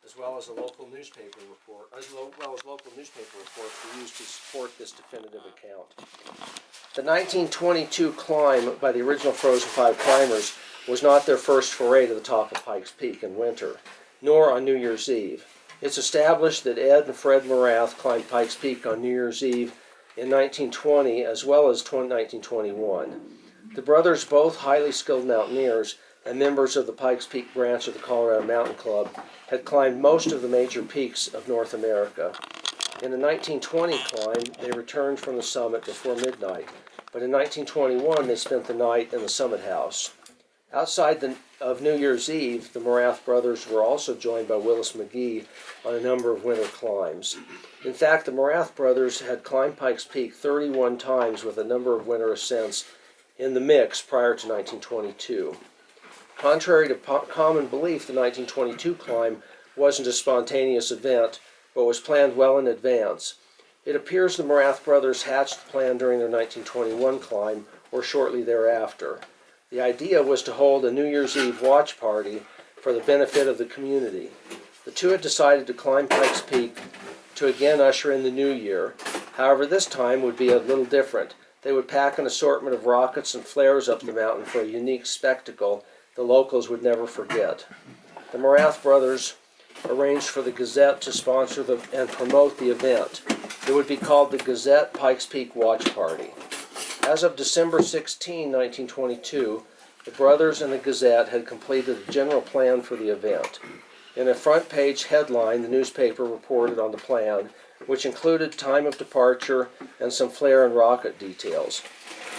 as well as local newspaper reports were used to support this definitive account. The 1922 climb by the original Frozen Five climbers was not their first foray to the top of Pikes Peak in winter, nor on New Year's Eve. It's established that Ed and Fred Morath climbed Pikes Peak on New Year's Eve in 1920 as well as 1921. The brothers, both highly skilled mountaineers and members of the Pikes Peak branch of the Colorado Mountain Club, had climbed most of the major peaks of North America. In the 1920 climb, they returned from the summit before midnight, but in 1921 they spent the night in the summit house. Outside of New Year's Eve, the Morath brothers were also joined by Willis McGee on a number of winter climbs. In fact, the Morath brothers had climbed Pikes Peak 31 times with a number of winter ascents in the mix prior to 1922. Contrary to common belief, the 1922 climb wasn't a spontaneous event, but was planned well in advance. It appears the Morath brothers hatched the plan during their 1921 climb or shortly thereafter. The idea was to hold a New Year's Eve watch party for the benefit of the community. The two had decided to climb Pikes Peak to again usher in the new year. However, this time would be a little different. They would pack an assortment of rockets and flares up the mountain for a unique spectacle the locals would never forget. The Morath brothers arranged for the Gazette to sponsor and promote the event. It would be called the Gazette Pikes Peak Watch Party. As of December 16, 1922, the brothers and the Gazette had completed a general plan for the event. In a front-page headline, the newspaper reported on the plan, which included time of departure and some flare and rocket details.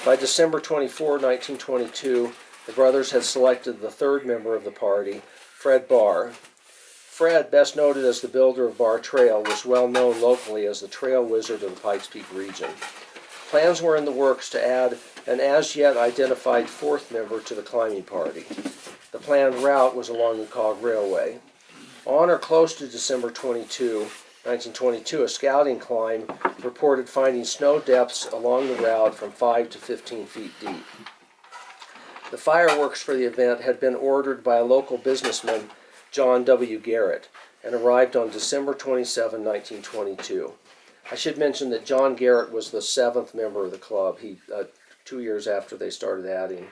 By December 24, 1922, the brothers had selected the third member of the party, Fred Barr. Fred, best noted as the builder of Barr Trail, was well known locally as the trail wizard of the Pikes Peak region. Plans were in the works to add an as-yet identified fourth member to the climbing party. The planned route was along the Cog Railway. On or close to December 22, 1922, a scouting climb reported finding snow depths along the route from 5 to 15 feet deep. The fireworks for the event had been ordered by a local businessman, John W. Garrett, and arrived on December 27, 1922. I should mention that John Garrett was the seventh member of the club, 2 years after they started adding.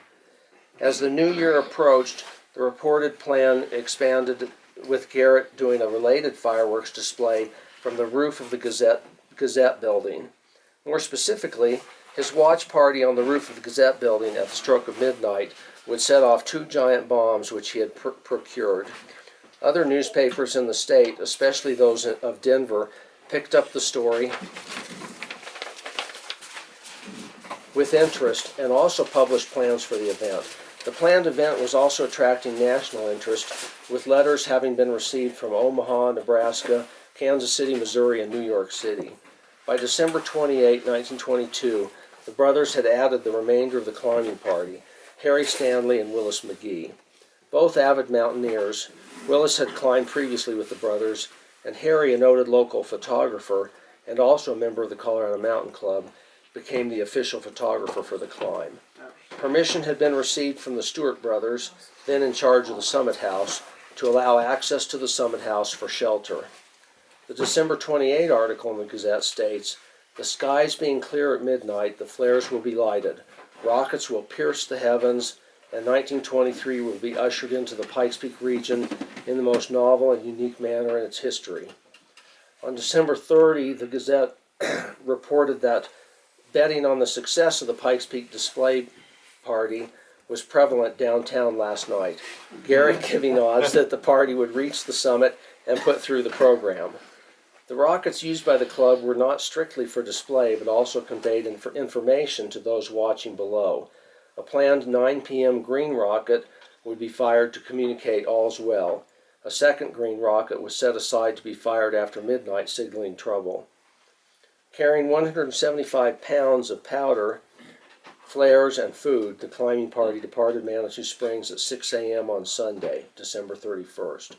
As the new year approached, the reported plan expanded, with Garrett doing a related fireworks display from the roof of the Gazette building. More specifically, his watch party on the roof of the Gazette building at the stroke of midnight would set off 2 giant bombs which he had procured. Other newspapers in the state, especially those of Denver, picked up the story with interest and also published plans for the event. The planned event was also attracting national interest, with letters having been received from Omaha, Nebraska, Kansas City, Missouri, and New York City. By December 28, 1922, the brothers had added the remainder of the climbing party, Harry Stanley and Willis McGee. Both avid mountaineers, Willis had climbed previously with the brothers, and Harry, a noted local photographer and also a member of the Colorado Mountain Club, became the official photographer for the climb. Permission had been received from the Stewart brothers, then in charge of the Summit House, to allow access to the Summit House for shelter. The December 28 article in the Gazette states, "The skies being clear at midnight, the flares will be lighted. Rockets will pierce the heavens, and 1923 will be ushered into the Pikes Peak region in the most novel and unique manner in its history." On December 30, the Gazette reported that betting on the success of the Pikes Peak display party was prevalent downtown last night, Garrett giving odds that the party would reach the summit and put through the program. The rockets used by the club were not strictly for display, but also conveyed information to those watching below. A planned 9 p.m. green rocket would be fired to communicate all's well. A second green rocket was set aside to be fired after midnight, signaling trouble. Carrying 175 pounds of powder, flares, and food, the climbing party departed Manitou Springs at 6 a.m. on Sunday, December 31st.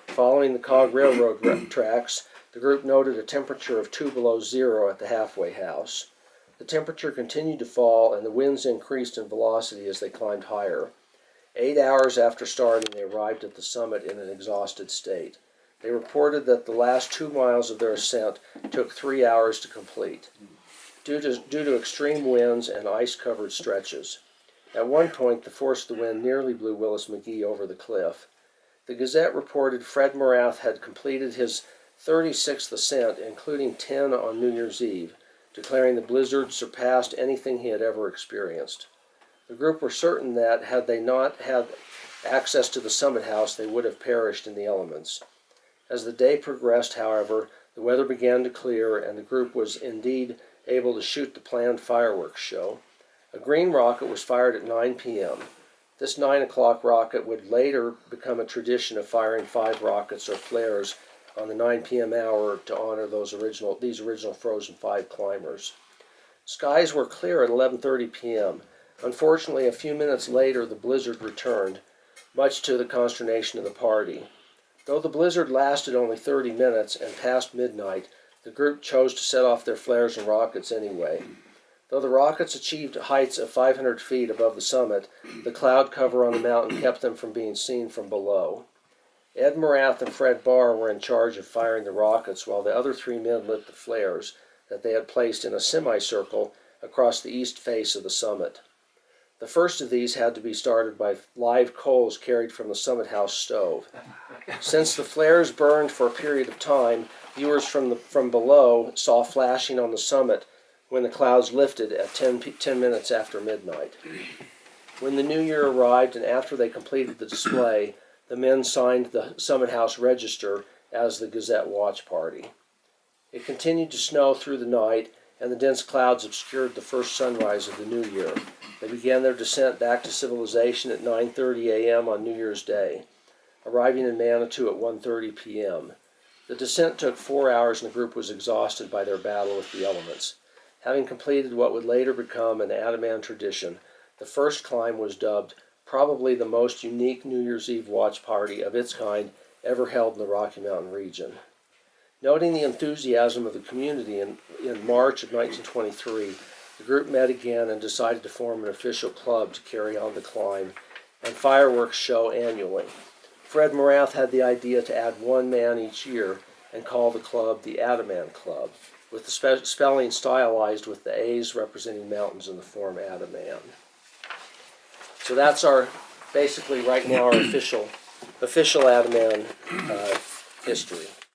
Following the Cog Railroad tracks, the group noted a temperature of 2 below zero at the halfway house. The temperature continued to fall, and the winds increased in velocity as they climbed higher. 8 hours after starting, they arrived at the summit in an exhausted state. They reported that the last 2 miles of their ascent took 3 hours to complete, due to extreme winds and ice-covered stretches. At one point, the force of the wind nearly blew Willis McGee over the cliff. The Gazette reported Fred Morath had completed his 36th ascent, including 10 on New Year's Eve, declaring the blizzard surpassed anything he had ever experienced. The group were certain that, had they not had access to the summit house, they would have perished in the elements. As the day progressed, however, the weather began to clear, and the group was indeed able to shoot the planned fireworks show. A green rocket was fired at 9 p.m. This 9 o'clock rocket would later become a tradition of firing 5 rockets or flares on the 9 p.m. hour to honor these original Frozen 5 climbers. Skies were clear at 11:30 p.m. Unfortunately, a few minutes later, the blizzard returned, much to the consternation of the party. Though the blizzard lasted only 30 minutes and past midnight, the group chose to set off their flares and rockets anyway. Though the rockets achieved heights of 500 feet above the summit, the cloud cover on the mountain kept them from being seen from below. Ed Morath and Fred Barr were in charge of firing the rockets, while the other 3 men lit the flares that they had placed in a semicircle across the east face of the summit. The first of these had to be started by live coals carried from the summit house stove. Since the flares burned for a period of time, viewers from below saw flashing on the summit when the clouds lifted at 10 minutes after midnight. When the new year arrived and after they completed the display, the men signed the summit house register as the Gazette watch party. It continued to snow through the night, and the dense clouds obscured the first sunrise of the new year. They began their descent back to civilization at 9:30 a.m. on New Year's Day, arriving in Manitou at 1:30 p.m. The descent took 4 hours, and the group was exhausted by their battle with the elements. Having completed what would later become an AdAmAn tradition, the first climb was dubbed probably the most unique New Year's Eve watch party of its kind ever held in the Rocky Mountain region. Noting the enthusiasm of the community in March of 1923, the group met again and decided to form an official club to carry on the climb and fireworks show annually. Fred Morath had the idea to add 1 man each year and call the club the AdAmAn Club, with the spelling stylized with the A's representing mountains in the form AdAmAn. So that's basically right now our official AdAmAn history.